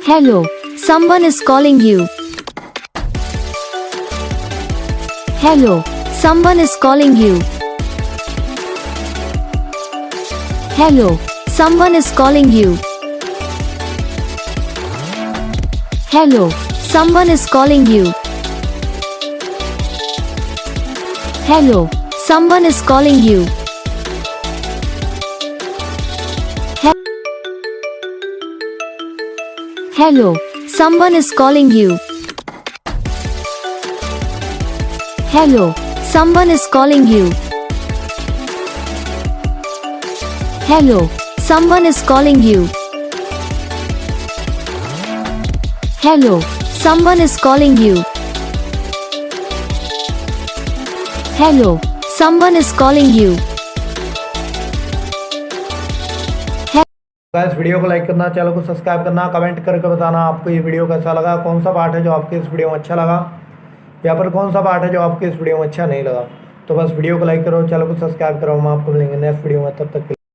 Hello, someone is calling you. Hello, someone is calling you. Hello, someone is calling you. Hello, someone is calling you. Hello, someone is calling you. Hello, someone is calling you. Hello, someone is calling you. Hello, someone is calling you. Hello, someone is calling you. Hello, someone is calling you. Guys video को like करना, channel को subscribe करना, comment करके बताना आपको ये video कैसा लगा, कौन सा पार्ट है जो आपके इस वीडियो में अच्छा लगा या फिर कौन सा पार्ट है जो आपके इस वीडियो में अच्छा नहीं लगा। तो बस वीडियो को लाइक करो, चैनल को सब्सक्राइब करो। हम आपको मिलेंगे नेक्स्ट वीडियो में, तब तक के लिए।